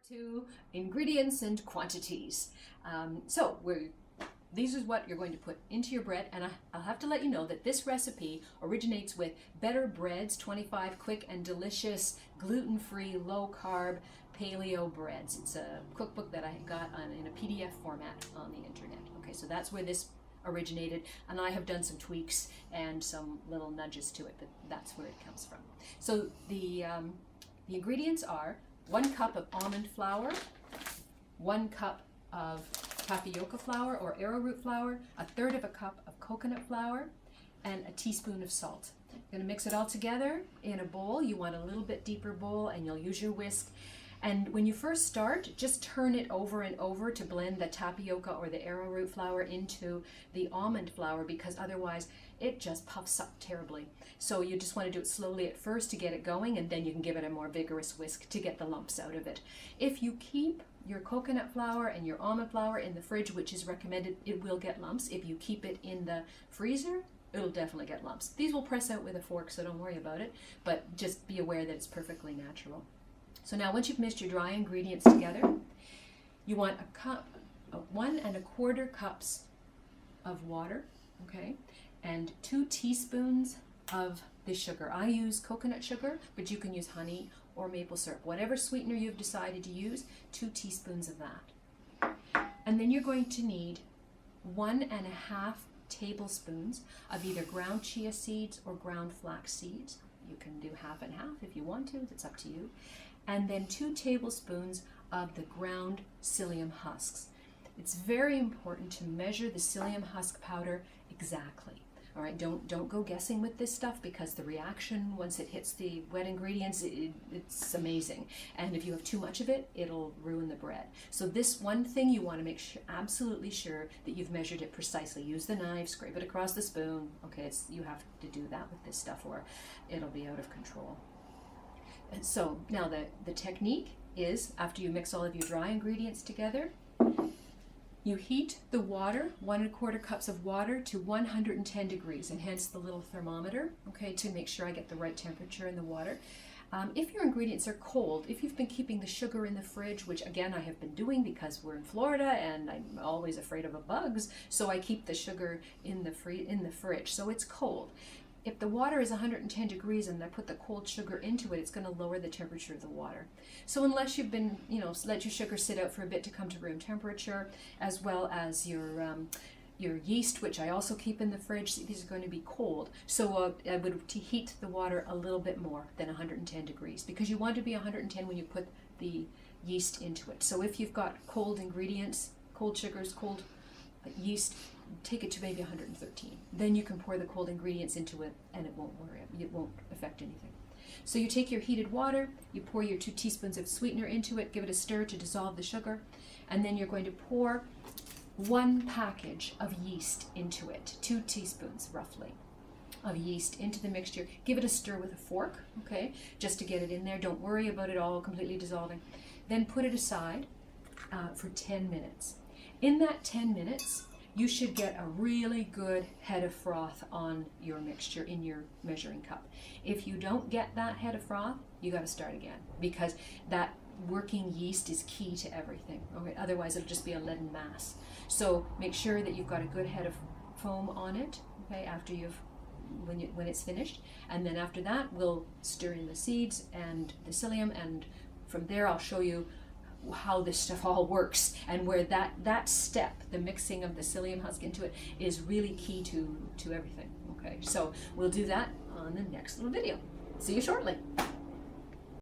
to ingredients and quantities. These is what you're going to put into your bread, and I'll have to let you know that this recipe originates with Better Breads 25 quick and delicious gluten-free low-carb paleo breads. It's a cookbook that I got in a PDF format on the internet. Okay, so that's where this originated, and I have done some tweaks and some little nudges to it, but that's where it comes from. So the ingredients are 1 cup of almond flour, 1 cup of tapioca flour or arrowroot flour, 1/3 of a cup of coconut flour, and a teaspoon of salt. You're going to mix it all together in a bowl. You want a little bit deeper bowl, and you'll use your whisk. And when you first start, just turn it over and over to blend the tapioca or the arrowroot flour into the almond flour, because otherwise it just puffs up terribly. So you just want to do it slowly at first to get it going, and then you can give it a more vigorous whisk to get the lumps out of it. If you keep your coconut flour and your almond flour in the fridge, which is recommended, it will get lumps. If you keep it in the freezer, it'll definitely get lumps. These will press out with a fork, so don't worry about it, but just be aware that it's perfectly natural. So now once you've mixed your dry ingredients together, you want 1 1/4 cups of water, okay, and 2 teaspoons of the sugar. I use coconut sugar, but you can use honey or maple syrup. Whatever sweetener you've decided to use, 2 teaspoons of that. And then you're going to need 1.5 tablespoons of either ground chia seeds or ground flax seeds. You can do half and half if you want to, it's up to you. And then 2 tablespoons of the ground psyllium husks. It's very important to measure the psyllium husk powder exactly. All right, don't go guessing with this stuff, because the reaction once it hits the wet ingredients, it's amazing. And if you have too much of it, it'll ruin the bread. So this one thing you want to make sure, absolutely sure that you've measured it precisely. Use the knife, scrape it across the spoon. Okay, you have to do that with this stuff or it'll be out of control. And so now the technique is, after you mix all of your dry ingredients together, you heat the water, 1 1/4 cups of water, to 110 degrees, and hence the little thermometer, okay, to make sure I get the right temperature in the water. If your ingredients are cold, if you've been keeping the sugar in the fridge, which again I have been doing because we're in Florida and I'm always afraid of bugs, so I keep the sugar in the fridge, so it's cold. If the water is 110 degrees and I put the cold sugar into it, it's going to lower the temperature of the water. So unless you've been, let your sugar sit out for a bit to come to room temperature, as well as your yeast, which I also keep in the fridge, these are going to be cold. So I would heat the water a little bit more than 110 degrees, because you want to be 110 when you put the yeast into it. So if you've got cold ingredients, cold sugars, cold yeast, take it to maybe 113. Then you can pour the cold ingredients into it and it won't affect anything. So you take your heated water, you pour your 2 teaspoons of sweetener into it, give it a stir to dissolve the sugar, and then you're going to pour 1 package of yeast into it, 2 teaspoons roughly of yeast into the mixture. Give it a stir with a fork, okay, just to get it in there. Don't worry about it all completely dissolving. Then put it aside for 10 minutes. In that 10 minutes, you should get a really good head of froth on your mixture in your measuring cup. If you don't get that head of froth, you got to start again, because that working yeast is key to everything. Okay? Otherwise, it'll just be a leaden mass. So make sure that you've got a good head of foam on it, okay, after when it's finished. And then after that, we'll stir in the seeds and the psyllium, and from there I'll show you how this stuff all works, and where that step, the mixing of the psyllium husk into it, is really key to everything. Okay, so we'll do that on the next little video. See you shortly.